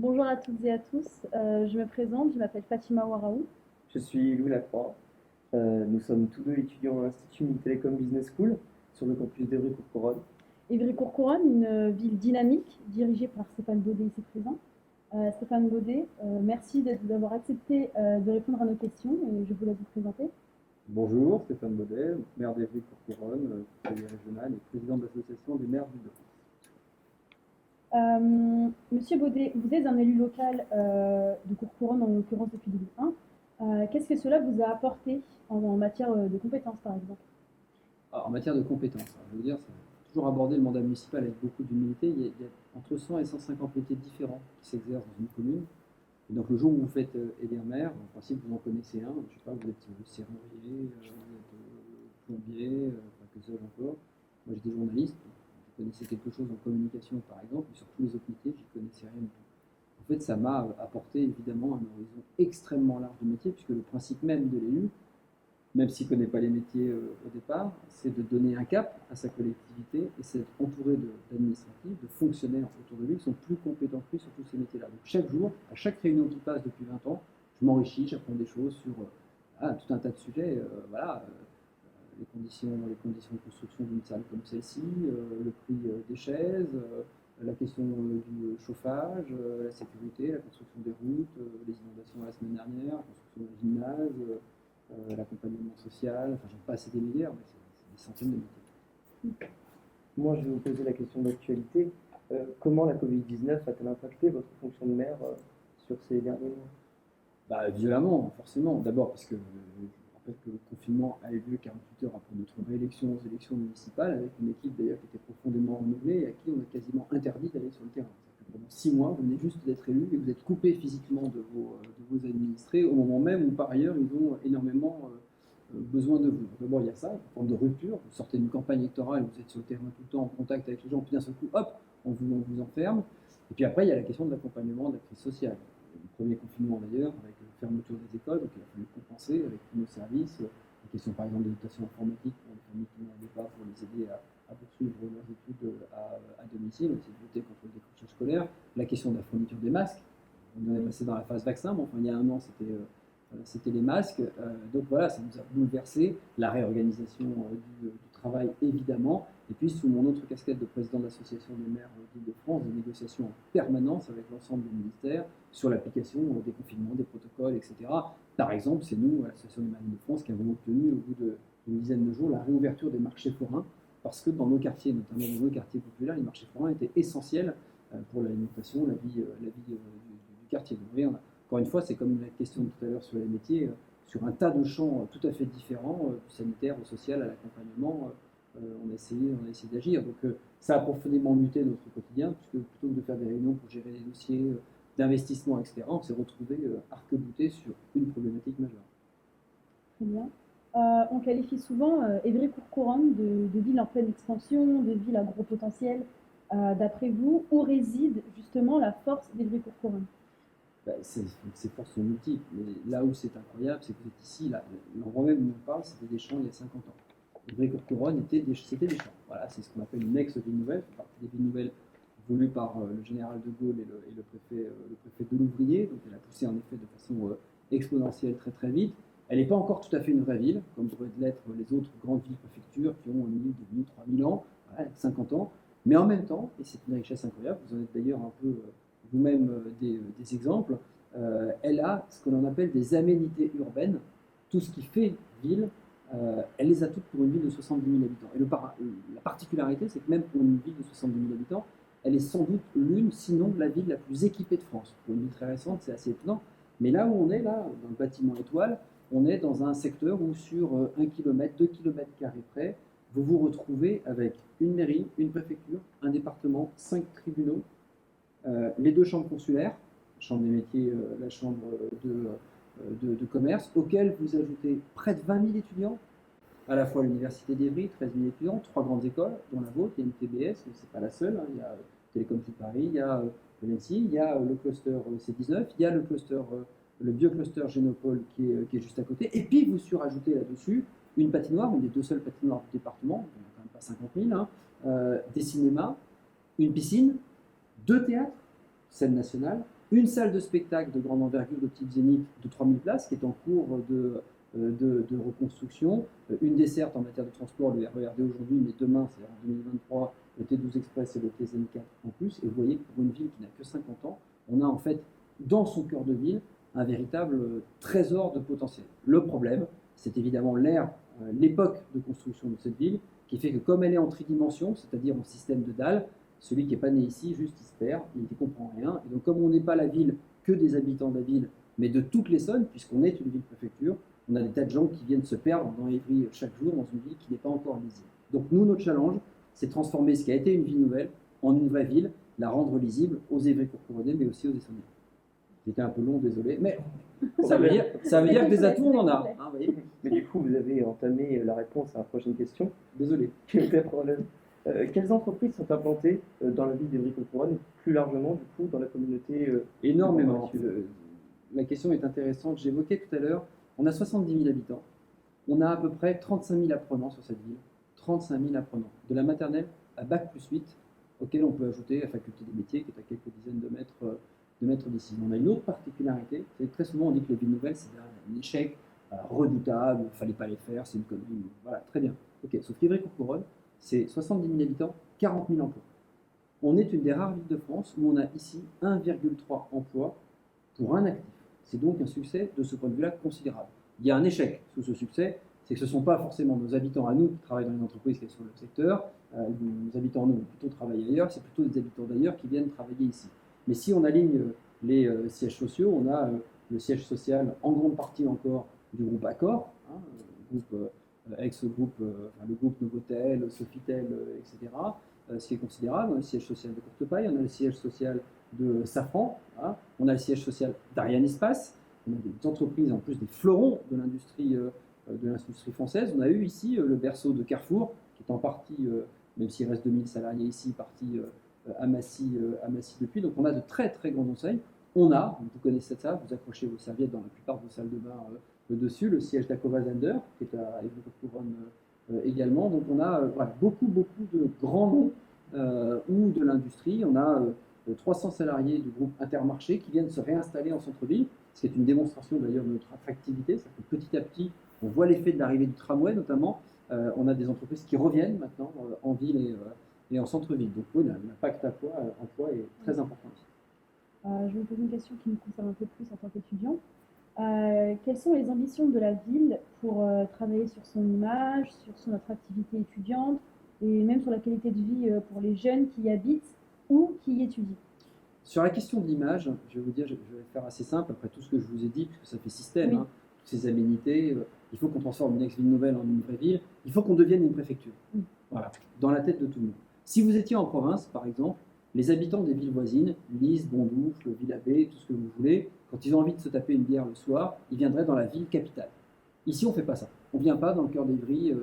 Bonjour à toutes et à tous. Je me présente, je m'appelle Fatima Waraou. Je suis Louis Lacroix. Nous sommes tous deux étudiants à l'Institut Mines Télécom Business School sur le campus d'Evry-Courcouronnes. Évry-Courcouronnes, une ville dynamique dirigée par Stéphane Baudet ici présent. Stéphane Baudet, merci d'avoir accepté de répondre à nos questions et je vous laisse vous présenter. Bonjour, Stéphane Baudet, maire d'Evry-Courcouronnes, conseiller régional et président de l'association des maires d'Île-de-France. Monsieur Baudet, vous êtes un élu local de Courcouronnes, en l'occurrence depuis 2001. Qu'est-ce que cela vous a apporté en matière de compétences, par exemple? Alors, en matière de compétences, je veux dire, c'est toujours aborder le mandat municipal avec beaucoup d'humilité. Il y a entre 100 et 150 métiers différents qui s'exercent dans une commune. Et donc, le jour où vous faites élire maire, en principe, vous en connaissez un. Je ne sais pas, vous êtes serrurier, vous êtes plombier, enfin, que sais-je encore. Moi, j'étais journaliste. Je connaissais quelque chose en communication, par exemple, mais sur tous les autres métiers, je n'y connaissais rien du tout. En fait, ça m'a apporté évidemment un horizon extrêmement large de métiers, puisque le principe même de l'élu, même s'il ne connaît pas les métiers au départ, c'est de donner un cap à sa collectivité et c'est d'être entouré d'administratifs, de fonctionnaires autour de lui qui sont plus compétents que lui sur tous ces métiers-là. Donc chaque jour, à chaque réunion qui passe depuis 20 ans, je m'enrichis, j'apprends des choses sur tout un tas de sujets. Les conditions de construction d'une salle comme celle-ci, le prix des chaises, la question du chauffage, la sécurité, la construction des routes, les inondations la semaine dernière, la construction d'un gymnase, l'accompagnement social, enfin j'en passe des milliards, mais c'est des centaines de métiers. Moi, je vais vous poser la question d'actualité. Comment la Covid-19 a-t-elle impacté votre fonction de maire sur ces derniers mois? Violemment, forcément. D'abord parce que je rappelle que le confinement a eu lieu 48 heures après notre réélection aux élections municipales, avec une équipe d'ailleurs qui était profondément renouvelée et à qui on a quasiment interdit d'aller sur le terrain. Pendant 6 mois, vous venez juste d'être élu et vous êtes coupé physiquement de vos administrés au moment même où par ailleurs ils ont énormément besoin de vous. D'abord il y a ça, une forme de rupture, vous sortez d'une campagne électorale, vous êtes sur le terrain tout le temps en contact avec les gens, puis d'un seul coup, hop, on vous enferme. Et puis après il y a la question de l'accompagnement de la crise sociale. Le premier confinement d'ailleurs, avec la fermeture des écoles, donc il a fallu compenser avec tous nos services, la question par exemple de dotation informatique pour les familles qui n'en avaient pas, pour les aider à poursuivre leurs études à domicile, essayer de lutter contre le décrochage scolaire, la question de la fourniture des masques. On est passé dans la phase vaccin, mais enfin il y a un an c'était les masques. Donc voilà, ça nous a bouleversé, la réorganisation du travail évidemment, et puis sous mon autre casquette de président de l'association des maires d'Île-de-France, des négociations en permanence avec l'ensemble des ministères sur l'application des confinements, des protocoles, etc. Par exemple, c'est nous, à l'association des maires d'Île-de-France, qui avons obtenu au bout d'une dizaine de jours la réouverture des marchés forains, parce que dans nos quartiers, notamment dans nos quartiers populaires, les marchés forains étaient essentiels pour l'alimentation, la vie du quartier. Donc, vous voyez, encore une fois, c'est comme la question de tout à l'heure sur les métiers, sur un tas de champs tout à fait différents, du sanitaire au social à l'accompagnement, on a essayé d'agir. Donc ça a profondément muté notre quotidien, puisque plutôt que de faire des réunions pour gérer les dossiers d'investissement, etc., on s'est retrouvé arc-bouté sur une problématique majeure. Très bien. On qualifie souvent Évry-Courcouronnes de ville en pleine expansion, de ville à gros potentiel. D'après vous, où réside justement la force d'Évry-Courcouronnes? Ces forces sont multiples, mais là où c'est incroyable, c'est que vous êtes ici, l'endroit même où on parle, c'était des champs il y a 50 ans. Évry-Courcouronnes, c'était des champs. Voilà, c'est ce qu'on appelle une ex-ville nouvelle, fait partie des villes nouvelles voulues par le général de Gaulle et le préfet de Louvrier, donc elle a poussé en effet de façon exponentielle très très vite. Elle n'est pas encore tout à fait une vraie ville, comme pourraient l'être les autres grandes villes-préfectures qui ont 1000, 2000, 3000 ans, voilà, 50 ans, mais en même temps, et c'est une richesse incroyable, vous en êtes d'ailleurs un peu vous-même des exemples, elle a ce que l'on appelle des aménités urbaines, tout ce qui fait ville, elle les a toutes pour une ville de 70 000 habitants. Et la particularité, c'est que même pour une ville de 70 000 habitants, elle est sans doute l'une, sinon la ville la plus équipée de France. Pour une ville très récente, c'est assez étonnant. Mais là où on est, là, dans le bâtiment étoile, on est dans un secteur où sur 1 km, 2 km carrés près, vous vous retrouvez avec une mairie, une préfecture, un département, 5 tribunaux, les 2 chambres consulaires, la chambre des métiers, la chambre de commerce, auxquelles vous ajoutez près de 20 000 étudiants, à la fois l'université d'Evry, 13 000 étudiants, 3 grandes écoles, dont la vôtre, il y a une TBS, mais ce n'est pas la seule, hein, il y a Télécom Sud Paris, il y a l'ENSI, il y a le cluster C19, il y a le biocluster Génopole qui est juste à côté, et puis vous surajoutez là-dessus une patinoire, une des 2 seules patinoires du département, il n'y en a quand même pas 50 000, hein, des cinémas, une piscine, 2 théâtres, scène nationale, une salle de spectacle de grande envergure de type Zénith de 3000 places qui est en cours de reconstruction, une desserte en matière de transport, le RERD aujourd'hui, mais demain, c'est en 2023, le T12 Express et le TZN4 en plus. Et vous voyez que pour une ville qui n'a que 50 ans, on a en fait dans son cœur de ville un véritable trésor de potentiel. Le problème, c'est évidemment l'époque de construction de cette ville, qui fait que comme elle est en tridimension, c'est-à-dire en système de dalles, celui qui n'est pas né ici, juste il se perd, il ne comprend rien. Et donc comme on n'est pas la ville que des habitants de la ville, mais de toute l'Essonne, puisqu'on est une ville-préfecture, on a des tas de gens qui viennent se perdre dans Évry chaque jour, dans une ville qui n'est pas encore lisible. Donc nous, notre challenge, c'est de transformer ce qui a été une ville nouvelle en une vraie ville, la rendre lisible aux Évry-Courcouronais, mais aussi aux Essonniens. C'était un peu long, désolé, mais ça veut dire que des atouts, on en a. Hein, voyez. Mais du coup, vous avez entamé la réponse à la prochaine question. Désolé. Aucun problème. Quelles entreprises sont implantées dans la ville d'Évry-Courcouronnes et plus largement, du coup, dans la communauté Énormément. La question est intéressante. J'évoquais tout à l'heure, on a 70 000 habitants. On a à peu près 35 000 apprenants sur cette ville. 35 000 apprenants. De la maternelle à Bac+8, auquel on peut ajouter la faculté des métiers, qui est à quelques dizaines de mètres d'ici. On a une autre particularité, c'est que très souvent on dit que les villes nouvelles, c'est un échec redoutable, il ne fallait pas les faire, c'est une connerie. Voilà, très bien. Ok, sauf qu'Évry-Courcouronnes, c'est 70 000 habitants, 40 000 emplois. On est une des rares villes de France où on a ici 1,3 emplois pour un actif. C'est donc un succès de ce point de vue-là considérable. Il y a un échec sous ce succès, c'est que ce ne sont pas forcément nos habitants à nous qui travaillent dans les entreprises qui sont sur le secteur, nos habitants à nous ont plutôt travaillé ailleurs, c'est plutôt des habitants d'ailleurs qui viennent travailler ici. Mais si on aligne les sièges sociaux, on a le siège social en grande partie encore du groupe Accor, hein, ex-groupe, le groupe Novotel, Sofitel, etc. Ce qui est considérable. On a le siège social de Courtepaille, on a le siège social de Safran, hein, on a le siège social d'Ariane Espace, on a des entreprises, en plus des fleurons de l'industrie française. On a eu ici le berceau de Carrefour, qui est en partie, même s'il reste 2000 salariés ici, partie à Massy depuis. Donc on a de très très grandes enseignes. On a, vous connaissez ça, vous accrochez vos serviettes dans la plupart de vos salles de bain dessus, le siège d'Akova Zander, qui est à Évry-Courcouronnes également. Donc on a beaucoup de grands noms ou de l'industrie. On a 300 salariés du groupe Intermarché qui viennent se réinstaller en centre-ville, ce qui est une démonstration d'ailleurs de notre attractivité. Ça fait petit à petit, on voit l'effet de l'arrivée du tramway notamment. On a des entreprises qui reviennent maintenant en ville et en centre-ville. Donc oui, l'impact emploi est très important ici. Je vais vous poser une question qui nous concerne un peu plus en tant qu'étudiant. Quelles sont les ambitions de la ville pour travailler sur son image, sur son attractivité étudiante et même sur la qualité de vie pour les jeunes qui y habitent ou qui y étudient? Sur la question de l'image, je vais vous dire, je vais faire assez simple après tout ce que je vous ai dit, puisque ça fait système, oui. Hein, toutes ces aménités. Il faut qu'on transforme une ex-ville nouvelle en une vraie ville. Il faut qu'on devienne une préfecture. Oui. Voilà, dans la tête de tout le monde. Si vous étiez en province, par exemple, les habitants des villes voisines, Lys, Bondoufle, Villabé, tout ce que vous voulez, quand ils ont envie de se taper une bière le soir, ils viendraient dans la ville capitale. Ici, on ne fait pas ça. On ne vient pas dans le cœur d'Évry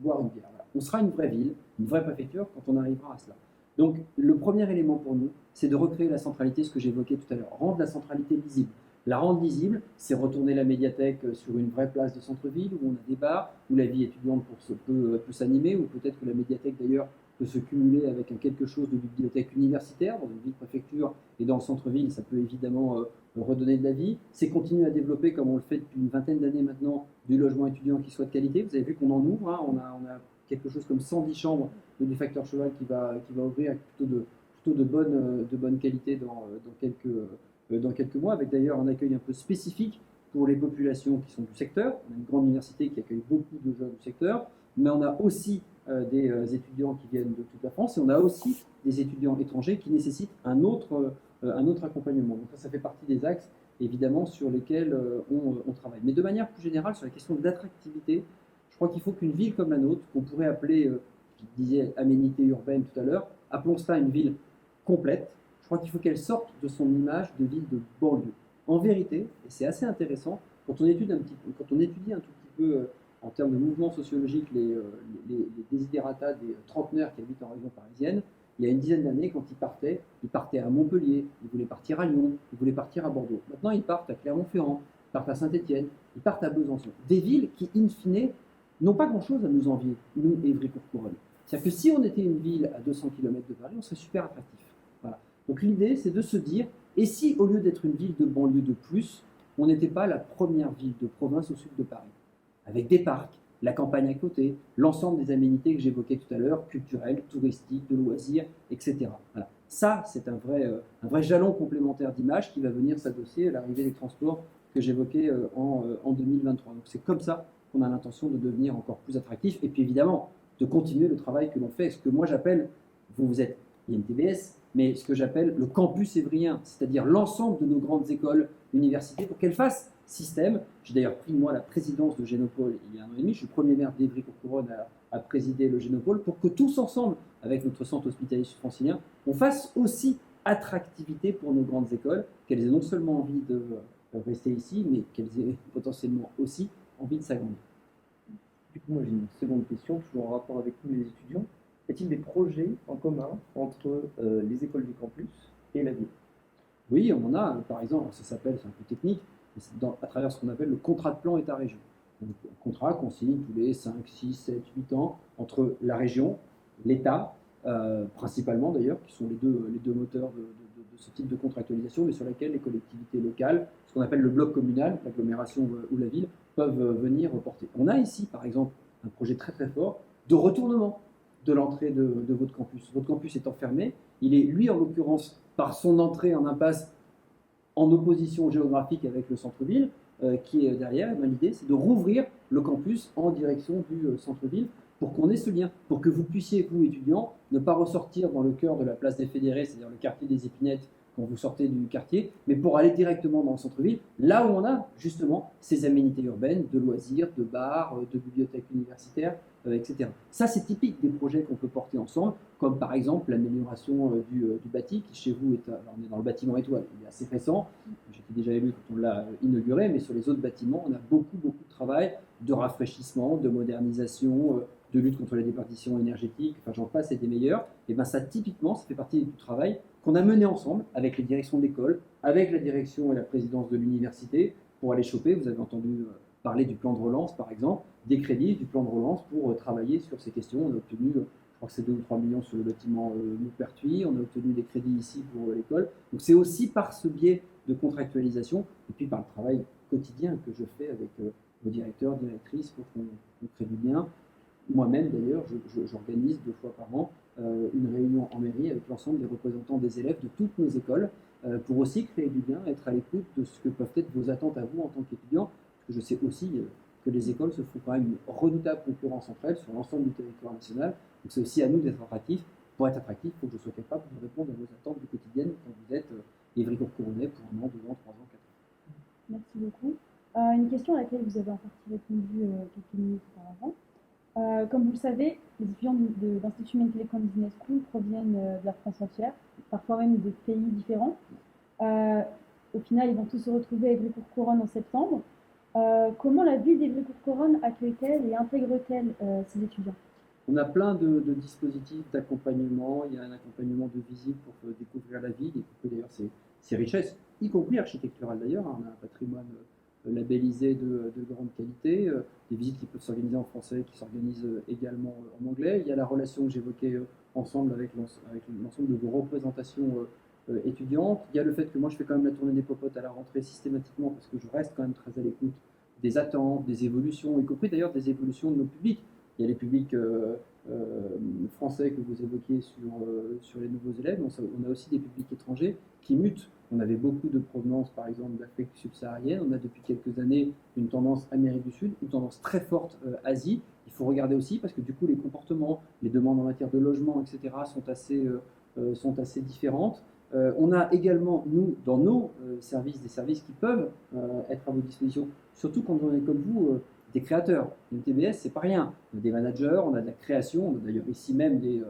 boire une bière. Voilà. On sera une vraie ville, une vraie préfecture quand on arrivera à cela. Donc, le premier élément pour nous, c'est de recréer la centralité, ce que j'évoquais tout à l'heure, rendre la centralité lisible. La rendre lisible, c'est retourner la médiathèque sur une vraie place de centre-ville où on a des bars, où la vie étudiante peut s'animer, ou peut-être que la médiathèque d'ailleurs peut se cumuler avec quelque chose de bibliothèque universitaire dans une ville-préfecture et dans le centre-ville, ça peut évidemment redonner de la vie. C'est continuer à développer, comme on le fait depuis une vingtaine d'années maintenant, du logement étudiant qui soit de qualité. Vous avez vu qu'on en ouvre, hein, on a quelque chose comme 110 chambres du facteur Cheval qui va ouvrir plutôt de bonne qualité dans quelques mois, avec d'ailleurs un accueil un peu spécifique pour les populations qui sont du secteur. On a une grande université qui accueille beaucoup de jeunes du secteur, mais on a aussi des étudiants qui viennent de toute la France et on a aussi des étudiants étrangers qui nécessitent un autre accompagnement. Donc ça fait partie des axes évidemment sur lesquels on travaille. Mais de manière plus générale, sur la question d'attractivité, je crois qu'il faut qu'une ville comme la nôtre, qu'on pourrait appeler, je disais aménité urbaine tout à l'heure, appelons cela une ville complète. Je crois qu'il faut qu'elle sorte de son image de ville de banlieue. En vérité, et c'est assez intéressant, quand on étudie un tout petit peu en termes de mouvements sociologiques les desiderata des trentenaires qui habitent en région parisienne, il y a une dizaine d'années, quand ils partaient à Montpellier, ils voulaient partir à Lyon, ils voulaient partir à Bordeaux. Maintenant, ils partent à Clermont-Ferrand, ils partent à Saint-Étienne, ils partent à Besançon. Des villes qui, in fine, n'ont pas grand-chose à nous envier, nous, Évry-Courcouronnes. C'est-à-dire que si on était une ville à 200 km de Paris, on serait super attractif. Voilà. Donc l'idée, c'est de se dire, et si au lieu d'être une ville de banlieue de plus, on n'était pas la première ville de province au sud de Paris, avec des parcs, la campagne à côté, l'ensemble des aménités que j'évoquais tout à l'heure, culturelles, touristiques, de loisirs, etc. Voilà. Ça, c'est un vrai jalon complémentaire d'image qui va venir s'adosser à l'arrivée des transports que j'évoquais en 2023. Donc c'est comme ça qu'on a l'intention de devenir encore plus attractif et puis évidemment de continuer le travail que l'on fait, ce que moi j'appelle, vous êtes INTBS, mais ce que j'appelle le campus évrien, c'est-à-dire l'ensemble de nos grandes écoles, universités, pour qu'elles fassent système. J'ai d'ailleurs pris moi la présidence de Génopole il y a 1 an et demi, je suis le premier maire d'Évry-Courcouronnes à présider le Génopole, pour que tous ensemble, avec notre centre hospitalier francilien, on fasse aussi attractivité pour nos grandes écoles, qu'elles aient non seulement envie de rester ici, mais qu'elles aient potentiellement aussi envie de s'agrandir. Du coup, moi j'ai une seconde question, toujours en rapport avec nous les étudiants. Y a-t-il des projets en commun entre les écoles du campus et la ville? Oui, on en a, par exemple, ça s'appelle, c'est un peu technique, mais c'est à travers ce qu'on appelle le contrat de plan État-région. Un contrat qu'on signe tous les 5, 6, 7, 8 ans entre la région, l'État, principalement d'ailleurs, qui sont les deux moteurs de ce type de contractualisation, mais sur lesquels les collectivités locales, ce qu'on appelle le bloc communal, l'agglomération ou la ville, peuvent venir porter. On a ici, par exemple, un projet très très fort de retournement de l'entrée de votre campus. Votre campus est enfermé, il est, lui en l'occurrence, par son entrée en impasse, en opposition géographique avec le centre-ville, qui est derrière. L'idée, c'est de rouvrir le campus en direction du centre-ville pour qu'on ait ce lien, pour que vous puissiez, vous étudiants, ne pas ressortir dans le cœur de la place des Fédérés, c'est-à-dire le quartier des Épinettes, quand vous sortez du quartier, mais pour aller directement dans le centre-ville, là où on a justement ces aménités urbaines de loisirs, de bars, de bibliothèques universitaires, etc. Ça, c'est typique des projets qu'on peut porter ensemble, comme par exemple l'amélioration du bâti, qui chez vous on est dans le bâtiment étoile, il est assez récent, j'étais déjà élu quand on l'a inauguré, mais sur les autres bâtiments, on a beaucoup de travail de rafraîchissement, de modernisation, de lutte contre la déperdition énergétique, enfin j'en passe, et des meilleurs. Et bien ça, typiquement, ça fait partie du travail qu'on a mené ensemble avec les directions d'école, avec la direction et la présidence de l'université, pour aller choper, vous avez entendu parler du plan de relance par exemple, des crédits du plan de relance pour travailler sur ces questions. On a obtenu, je crois que c'est 2 ou 3 millions sur le bâtiment Maupertuis, on a obtenu des crédits ici pour l'école. Donc c'est aussi par ce biais de contractualisation, et puis par le travail quotidien que je fais avec vos directeurs, directrices, pour qu'on crée du lien. Moi-même, d'ailleurs, j'organise 2 fois par an une réunion en mairie avec l'ensemble des représentants des élèves de toutes nos écoles pour aussi créer du lien, être à l'écoute de ce que peuvent être vos attentes à vous en tant qu'étudiants. Parce que je sais aussi que les écoles se font quand même une redoutable concurrence entre elles sur l'ensemble du territoire national. Donc c'est aussi à nous d'être attractifs. Pour être attractif, il faut que je sois capable de répondre à vos attentes du quotidien quand vous êtes Évry-Courcouronais pour 1 an, 2 ans, 3 ans, 4 ans. Merci beaucoup. Une question à laquelle vous avez en partie répondu quelques minutes auparavant. Comme vous le savez, les étudiants d'Institut Maine Télécom Business School proviennent de la France entière, parfois même de pays différents. Au final, ils vont tous se retrouver à Évry-Courcouronnes en septembre. Comment la ville d'Évry-Courcouronnes accueille-t-elle et intègre-t-elle ces étudiants? On a plein de dispositifs d'accompagnement. Il y a un accompagnement de visite pour découvrir la ville, y compris d'ailleurs ses richesses, y compris architecturales d'ailleurs. On a un patrimoine labellisé de grande qualité, des visites qui peuvent s'organiser en français, qui s'organisent également en anglais. Il y a la relation que j'évoquais ensemble avec l'ensemble de vos représentations étudiantes. Il y a le fait que moi je fais quand même la tournée des popotes à la rentrée systématiquement, parce que je reste quand même très à l'écoute des attentes, des évolutions, y compris d'ailleurs des évolutions de nos publics. Il y a les publics français que vous évoquiez sur les nouveaux élèves, on a aussi des publics étrangers qui mutent. On avait beaucoup de provenance, par exemple, d'Afrique subsaharienne. On a depuis quelques années une tendance Amérique du Sud, une tendance très forte Asie. Il faut regarder aussi parce que du coup, les comportements, les demandes en matière de logement, etc., sont assez différentes. On a également, nous, dans nos services, des services qui peuvent être à vos dispositions, surtout quand on est comme vous, des créateurs. Une TBS, c'est pas rien. On a des managers, on a de la création, on a d'ailleurs ici même des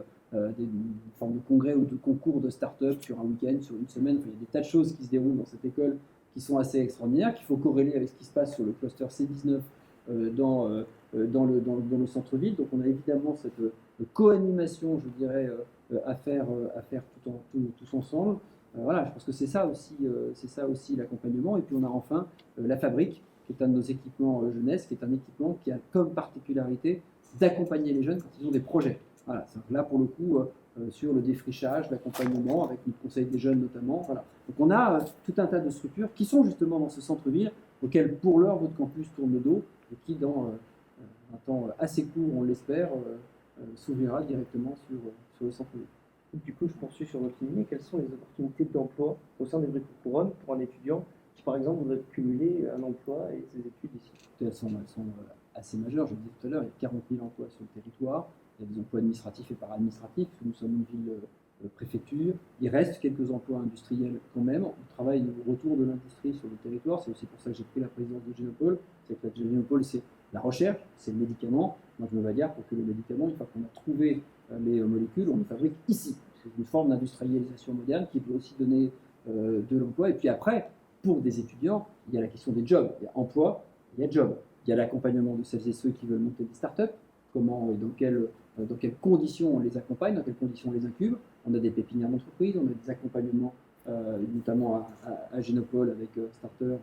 formes de congrès ou de concours de start-up sur un week-end, sur une semaine. Enfin, il y a des tas de choses qui se déroulent dans cette école qui sont assez extraordinaires, qu'il faut corréler avec ce qui se passe sur le cluster C19 dans le centre-ville. Donc on a évidemment cette co-animation, je dirais, à faire tous ensemble. Voilà, je pense que c'est ça aussi l'accompagnement. Et puis on a enfin la fabrique, qui est un de nos équipements jeunesse, qui est un équipement qui a comme particularité d'accompagner les jeunes quand ils ont des projets. Voilà, là pour le coup, sur le défrichage, l'accompagnement, avec le conseil des jeunes notamment. Voilà. Donc on a tout un tas de structures qui sont justement dans ce centre-ville, auxquelles pour l'heure votre campus tourne le dos, et qui dans un temps assez court, on l'espère, s'ouvrira directement sur le centre-ville. Du coup, je poursuis sur votre lignée. Quelles sont les opportunités d'emploi au sein d'Evry-Courcouronnes pour un étudiant qui, par exemple, voudrait cumuler un emploi et ses études ici? Elles sont assez majeures. Je le disais tout à l'heure, il y a 40 000 emplois sur le territoire. Il y a des emplois administratifs et para-administratifs, parce que nous sommes une ville préfecture. Il reste quelques emplois industriels quand même. On travaille au retour de l'industrie sur le territoire. C'est aussi pour ça que j'ai pris la présidence de Génopole. C'est que la Génopole, c'est la recherche, c'est le médicament. Moi, je me bats pour que le médicament, une fois qu'on a trouvé les molécules, on le fabrique ici. C'est une forme d'industrialisation moderne qui peut aussi donner de l'emploi. Et puis après, pour des étudiants, il y a la question des jobs. Il y a emploi, il y a job. Il y a l'accompagnement de celles et ceux qui veulent monter des startups. Comment et dans quelles conditions on les accompagne, dans quelles conditions on les incube. On a des pépinières d'entreprise, on a des accompagnements, notamment à Génopole avec Starter,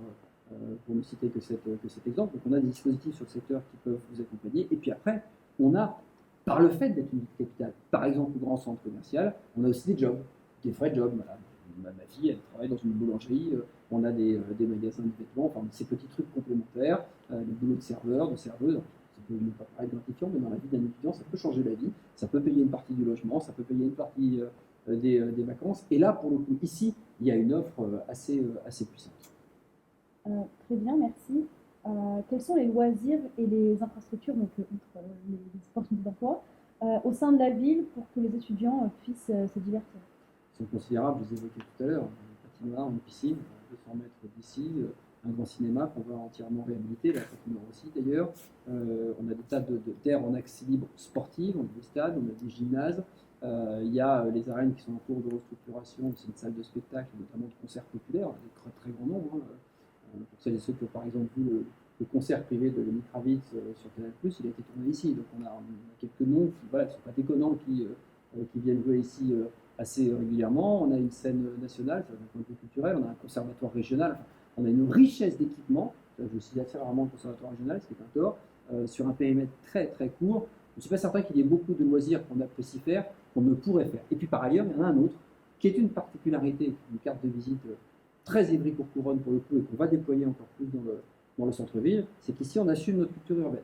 pour ne citer que cet exemple. Donc on a des dispositifs sur le secteur qui peuvent vous accompagner. Et puis après, on a, par le fait d'être une ville capitale, par exemple au grand centre commercial, on a aussi des jobs, des vrais jobs. Voilà. Ma fille, elle travaille dans une boulangerie, on a des magasins de vêtements, enfin ces petits trucs complémentaires, des boulots de serveur, de serveuse. Ça peut ne pas paraître gratifiant, mais dans la vie d'un étudiant, ça peut changer la vie, ça peut payer une partie du logement, ça peut payer une partie des vacances. Et là, pour le coup, ici, il y a une offre assez puissante. Très bien, merci. Quels sont les loisirs et les infrastructures, donc outre les opportunités d'emploi, au sein de la ville pour que les étudiants puissent se divertir? Sont considérables, je les évoquais tout à l'heure, une patinoire, une piscine, 200 mètres d'ici, un grand cinéma qu'on va entièrement réhabiliter, la patinoire aussi d'ailleurs. On a des tas d'aires en accès libre sportive, on a des stades, on a des gymnases. Il y a les arènes qui sont en cours de restructuration, c'est une salle de spectacle, notamment de concerts populaires, des très, très grand nombre. Pour celles et ceux qui ont par exemple vu le concert privé de Lenny Kravitz sur Canal+, il a été tourné ici. Donc on a quelques noms qui ne sont pas déconnants, qui viennent jouer ici assez régulièrement. On a une scène nationale, d'un point de vue culturel, on a un conservatoire régional, enfin, on a une richesse d'équipements. Je cite assez rarement le conservatoire régional, ce qui est un tort, sur un périmètre très très court. Je ne suis pas certain qu'il y ait beaucoup de loisirs qu'on apprécie faire, qu'on ne pourrait faire. Et puis par ailleurs, il y en a un autre, qui est une particularité, une carte de visite très Évry-Courcouronnes pour le coup, et qu'on va déployer encore plus dans le centre-ville, c'est qu'ici on assume notre culture urbaine.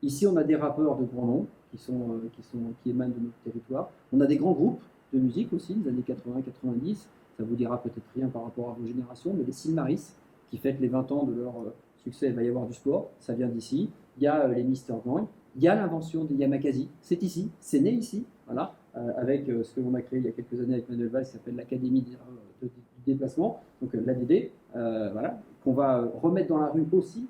Ici on a des rappeurs de grands noms qui émanent de notre territoire. On a des grands groupes de musique aussi, des années 80-90, ça vous dira peut-être rien par rapport à vos générations, mais les Silmaris, qui fêtent les 20 ans de leur succès, il va y avoir du sport, ça vient d'ici. Il y a les Mister Gang, il y a l'invention des Yamakasi, c'est ici, c'est né ici, voilà, avec ce que l'on a créé il y a quelques années avec Manuel Valls, qui s'appelle l'Académie du déplacement, donc l'ADD, voilà, qu'on va remettre dans la rue aussi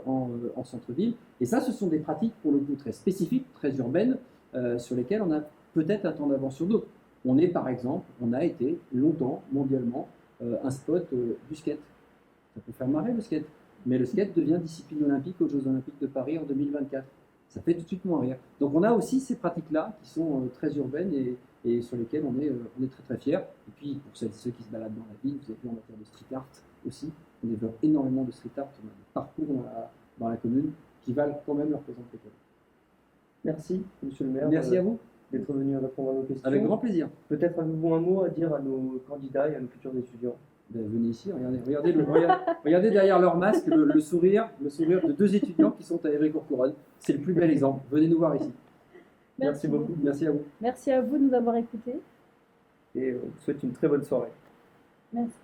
en centre-ville. Et ça, ce sont des pratiques pour le coup très spécifiques, très urbaines, sur lesquelles on a peut-être un temps d'avance sur d'autres. On a été longtemps, mondialement, un spot du skate. Ça peut faire marrer le skate, mais le skate devient discipline olympique aux Jeux Olympiques de Paris en 2024. Ça fait tout de suite moins rire. Donc on a aussi ces pratiques-là qui sont très urbaines et sur lesquelles on est très très fiers. Et puis pour celles et ceux qui se baladent dans la ville, vous avez vu en matière de street art aussi, on développe énormément de street art, on a des parcours dans la commune qui valent quand même leur présence locale. Merci, monsieur le maire. Merci à vous d'être venu répondre à nos questions. Avec grand plaisir. Peut-être avez-vous un mot à dire à nos candidats et à nos futurs étudiants? Ben, venez ici, regardez derrière leur masque le sourire de deux étudiants qui sont à Évry-Courcouronnes. C'est le plus bel exemple. Venez nous voir ici. Merci beaucoup. Merci à vous. Merci à vous de nous avoir écoutés. Et on vous souhaite une très bonne soirée. Merci.